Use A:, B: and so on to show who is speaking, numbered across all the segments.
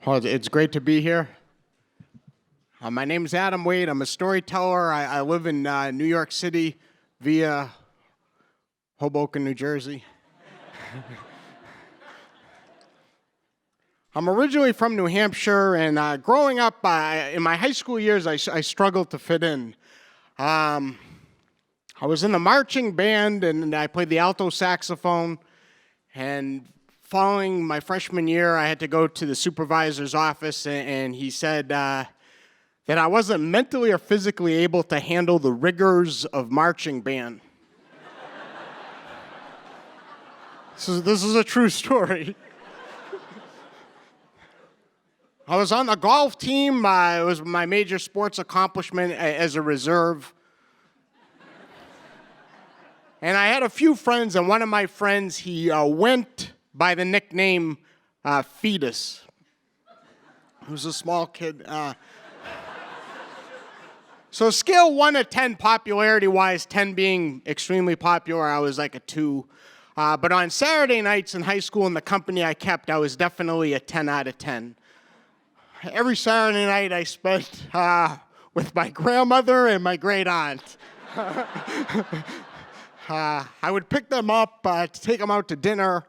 A: Well, it's great to be here. My name is Adam Wade. I'm a storyteller. I live in New York City via Hoboken, New Jersey. I'm originally from New Hampshire, and growing up in my high school years, I struggled to fit in. I was in the marching band, and I played the alto saxophone, and following my freshman year, I had to go to the supervisor's office, and he said that I wasn't mentally or physically able to handle the rigors of marching band. This is a true story. I was on the golf team. It was my major sports accomplishment as a reserve. And I had a few friends, and one of my friends, he went by the nickname Fetus. He was a small kid. So scale 1 to 10 popularity-wise, 10 being extremely popular, I was like a 2. But on Saturday nights in high school in the company I kept, I was definitely a 10 out of 10. Every Saturday night I spent with my grandmother and my great aunt. I would pick them up to take them out to dinner.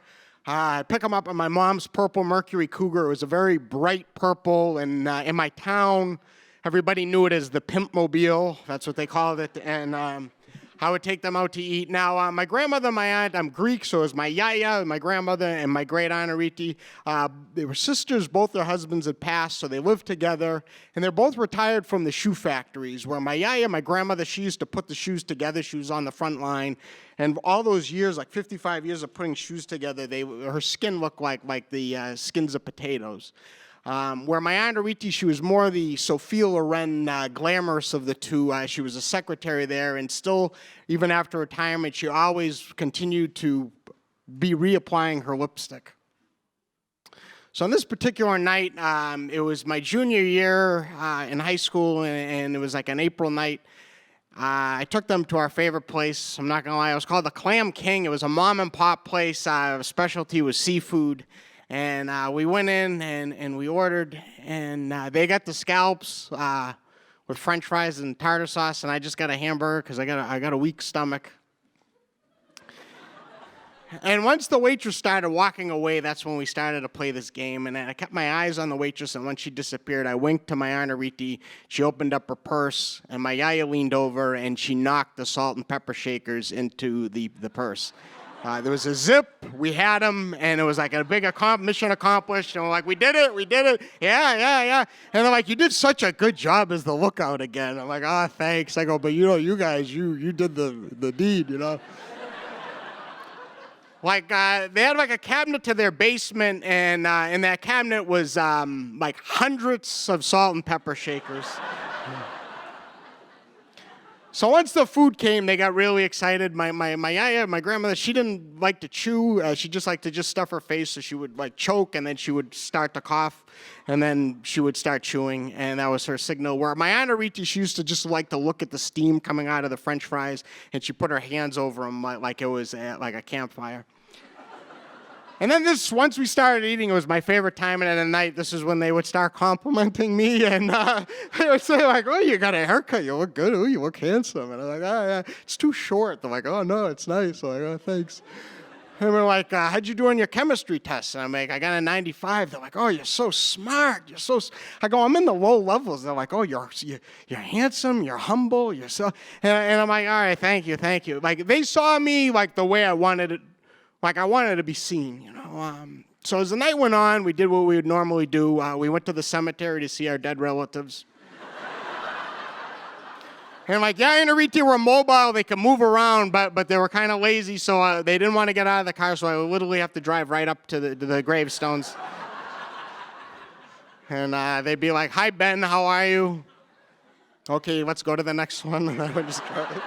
A: I'd pick them up in my mom's purple Mercury Cougar. It was a very bright purple, and in my town, everybody knew it as the Pimp Mobile. That's what they called it, and I would take them out to eat. Now, my grandmother and my aunt, I'm Greek, so it was my yaya, my grandmother, and my great aunt Ariti. They were sisters. Both their husbands had passed, so they lived together, and they're both retired from the shoe factories, where my yaya, my grandmother, she used to put the shoes together. She was on the front line, and all those years, like 55 years of putting shoes together, her skin looked like the skins of potatoes. Where my aunt Ariti, she was more the Sophia Loren glamorous of the two. She was a secretary there, and still, even after retirement, she always continued to be reapplying her lipstick. So on this particular night, it was my junior year in high school, and it was like an April night. I took them to our favorite place. I'm not going to lie. It was called the Clam King. It was a mom and pop place. Specialty was seafood. And we went in and we ordered, and they got the scallops with French fries and tartar sauce, and I just got a hamburger because I got a weak stomach. And once the waitress started walking away, that's when we started to play this game. And I kept my eyes on the waitress, and once she disappeared, I winked to my aunt Ariti. She opened up her purse, and my yaya leaned over, and she knocked the salt and pepper shakers into the purse. There was a zip, we had them, and it was like a big mission accomplished, and we're like, we did it, yeah. And they're like, you did such a good job as the lookout again. I'm like, oh, thanks. I go, but you guys, you did the deed, Like, they had like a cabinet to their basement, and in that cabinet was like hundreds of salt and pepper shakers. So once the food came, they got really excited. My yaya, my grandmother, she didn't like to chew. She just liked to just stuff her face, so she would like choke, and then she would start to cough, and then she would start chewing, and that was her signal. Where my aunt Ariti, she used to just like to look at the steam coming out of the French fries, and she put her hands over them like it was like a campfire. And then once we started eating, it was my favorite time of the night. This is when they would start complimenting me, and they would say, like, oh, you got a haircut, you look good, oh, you look handsome. And I'm like, oh, yeah, it's too short. They're like, oh, no, it's nice. I'm like, oh, thanks. And we're like, how'd you do on your chemistry test? And I'm like, I got a 95. They're like, oh, you're so smart. I go, I'm in the low levels. They're like, oh, you're handsome, you're humble, you're so. And I'm like, all right, thank you. Like, they saw me like the way I wanted it. Like, I wanted to be seen, So as the night went on, we did what we would normally do. We went to the cemetery to see our dead relatives. And like, yeah, and Ariti were mobile. They could move around, but they were kind of lazy, so they didn't want to get out of the car, so I would literally have to drive right up to the gravestones. And they'd be like, hi, Ben, how are you? Okay, let's go to the next one. And I would just drive.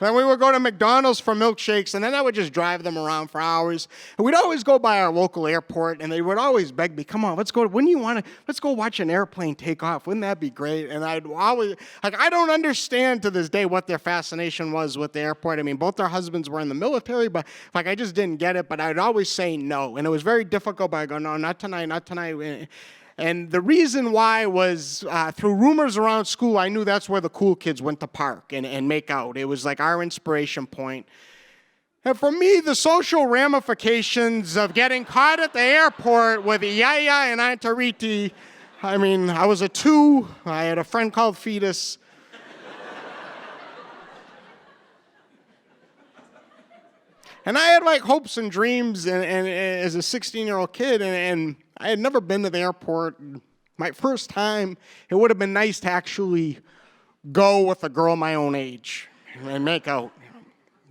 A: Then we would go to McDonald's for milkshakes, and then I would just drive them around for hours. And we'd always go by our local airport, and they would always beg me, come on, let's go. Wouldn't you want to, let's go watch an airplane take off. Wouldn't that be great? And I'd always, like, I don't understand to this day what their fascination was with the airport. I mean, both their husbands were in the military, but like, I just didn't get it. But I'd always say no. And it was very difficult, but I go, no, not tonight, not tonight. And the reason why was through rumors around school, I knew that's where the cool kids went to park and make out. It was like our inspiration point. And for me, the social ramifications of getting caught at the airport with Yaya and Aunt Riti, I mean, I was a 2. I had a friend called Fetus. And I had like hopes and dreams and as a 16-year-old kid, and I had never been to the airport. My first time, it would have been nice to actually go with a girl my own age and make out.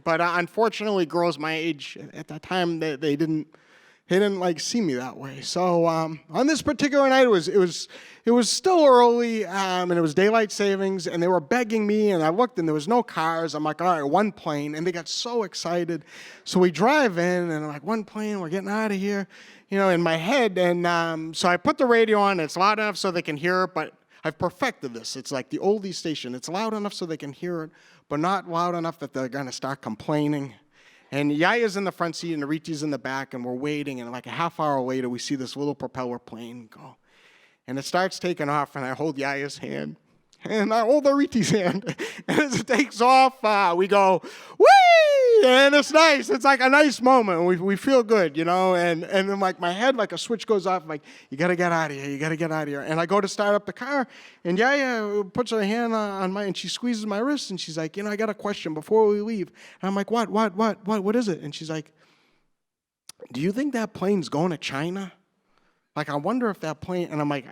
A: But unfortunately, girls my age at that time, they didn't like see me that way. So on this particular night, it was still early, and it was daylight savings, and they were begging me, and I looked, and there was no cars. I'm like, all right, one plane, and they got so excited. So we drive in, and I'm like, one plane, we're getting out of here, you know, in my head. And so I put the radio on. It's loud enough so they can hear it, but I've perfected this. It's like the oldie station. It's loud enough so they can hear it, but not loud enough that they're going to start complaining. And Yaya's in the front seat and Ariti's in the back, and we're waiting, and like a half hour later, we see this little propeller plane go. And it starts taking off, and I hold Yaya's hand, and I hold Ariti's hand. And as it takes off, we go, whee! And it's nice. It's like a nice moment. We feel good, you know? And then like my head, like a switch goes off, like, you got to get out of here. You got to get out of here. And I go to start up the car, and Yaya puts her hand on and she squeezes my wrist, and she's like, you know, I got a question before we leave. And I'm like, what is it? And she's like, do you think that plane's going to China? Like, I wonder if that plane, and I'm like,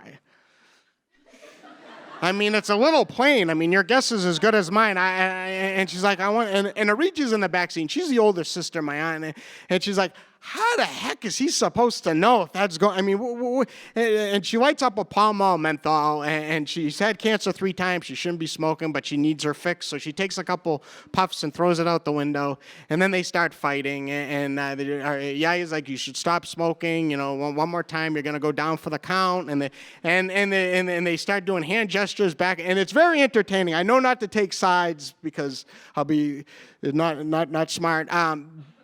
A: I mean, it's a little plane. I mean, your guess is as good as mine. And she's like, and Arichi's in the backseat. She's the older sister, my aunt. And she's like, how the heck is he supposed to know if that's going? I mean, and she lights up a Pall Mall menthol, and she's had cancer 3 times. She shouldn't be smoking, but she needs her fix. So she takes a couple puffs and throws it out the window. And then they start fighting. And Yaya's like, you should stop smoking. You know, one more time, you're gonna go down for the count. And they start doing hand gestures back, and it's very entertaining. I know not to take sides because I'll be not smart.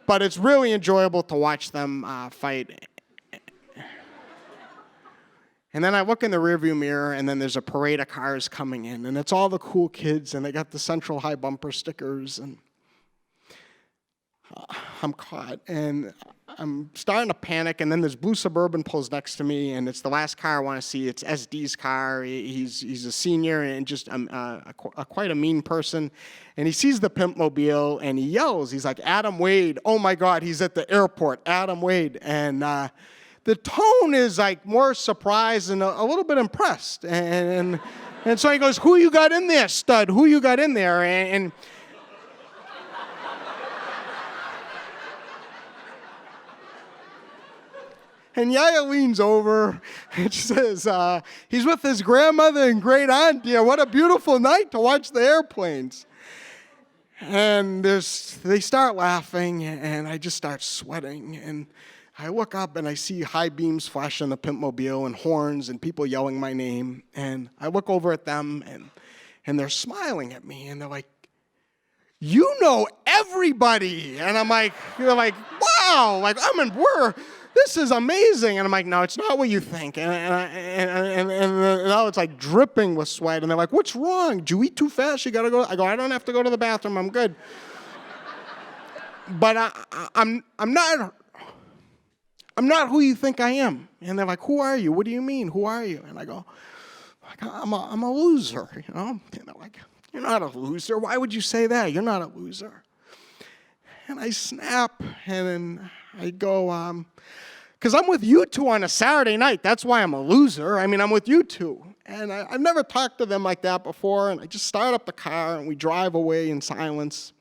A: But it's really enjoyable to watch them fight. And then I look in the rearview mirror, and then there's a parade of cars coming in, and it's all the cool kids, and they got the Central High bumper stickers, and I'm caught, and I'm starting to panic, and then this blue Suburban pulls next to me, and it's the last car I want to see. It's SD's car. He's a senior and just quite a mean person. And he sees the pimp mobile, and he yells. He's like, Adam Wade. Oh, my God, he's at the airport. Adam Wade. And the tone is like more surprised and a little bit impressed. And so he goes, who you got in there, stud? Who you got in there? And Yaya leans over, and she says, he's with his grandmother and great aunt, dear. What a beautiful night to watch the airplanes. And they start laughing, and I just start sweating. And I look up, and I see high beams flashing the pimp mobile and horns and people yelling my name. And I look over at them, and they're smiling at me, and they're like, you know everybody. And I'm like, wow, like, this is amazing. And I'm like, no, it's not what you think. And now it's like dripping with sweat. And they're like, what's wrong? Did you eat too fast? You got to go. I go, I don't have to go to the bathroom. I'm good. But I'm not who you think I am. And they're like, who are you? What do you mean? Who are you? And I go, I'm a loser, you know? And they're like, you're not a loser. Why would you say that? You're not a loser. And I snap, and then I go, because I'm with you two on a Saturday night. That's why I'm a loser. I mean, I'm with you two. And I've never talked to them like that before, and I just start up the car, and we drive away in silence.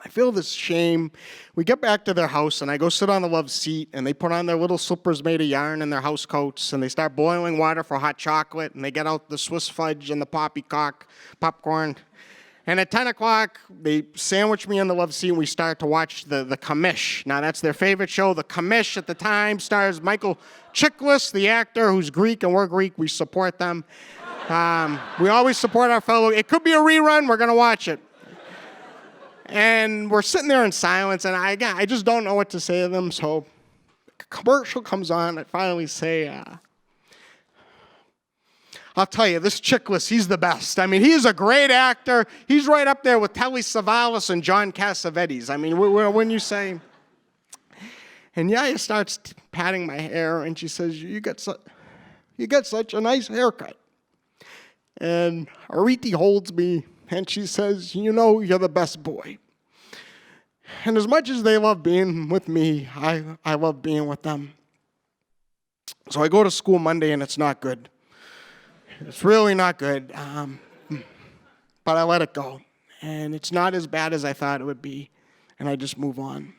A: I feel this shame. We get back to their house, and I go sit on the love seat, and they put on their little slippers made of yarn and their house coats, and they start boiling water for hot chocolate, and they get out the Swiss fudge and the poppycock popcorn. And at 10 o'clock, they sandwich me in the love seat, and we start to watch the Commish. Now, that's their favorite show. The Commish at the time stars Michael Chiklis, the actor, who's Greek, and we're Greek. We support them. We always support our fellow. It could be a rerun. We're going to watch it. And we're sitting there in silence, and I just don't know what to say to them. So a commercial comes on. I finally say, I'll tell you, this Chiklis, he's the best. I mean, he's a great actor. He's right up there with Telly Savalas and John Cassavetes. I mean, when you say... And Yaya starts patting my hair, and she says, you get such a nice haircut. And Ariti holds me, and she says, you're the best boy. And as much as they love being with me, I love being with them. So I go to school Monday, and it's not good. It's really not good, but I let it go. And it's not as bad as I thought it would be, and I just move on.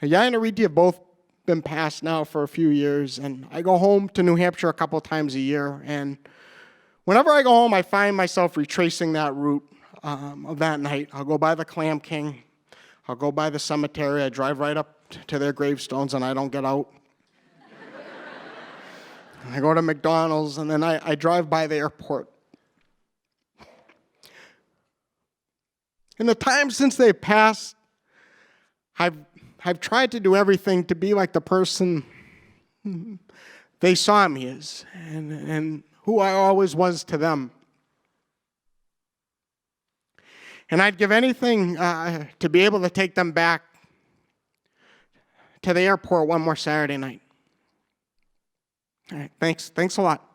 A: Now, Yaya and Ariti have both been passed now for a few years, and I go home to New Hampshire a couple times a year, and whenever I go home, I find myself retracing that route of that night. I'll go by the Clam King. I'll go by the cemetery. I drive right up to their gravestones, and I don't get out. I go to McDonald's, and then I drive by the airport. In the time since they passed, I've tried to do everything to be like the person they saw me as, and who I always was to them. And I'd give anything to be able to take them back to the airport one more Saturday night. All right, thanks a lot.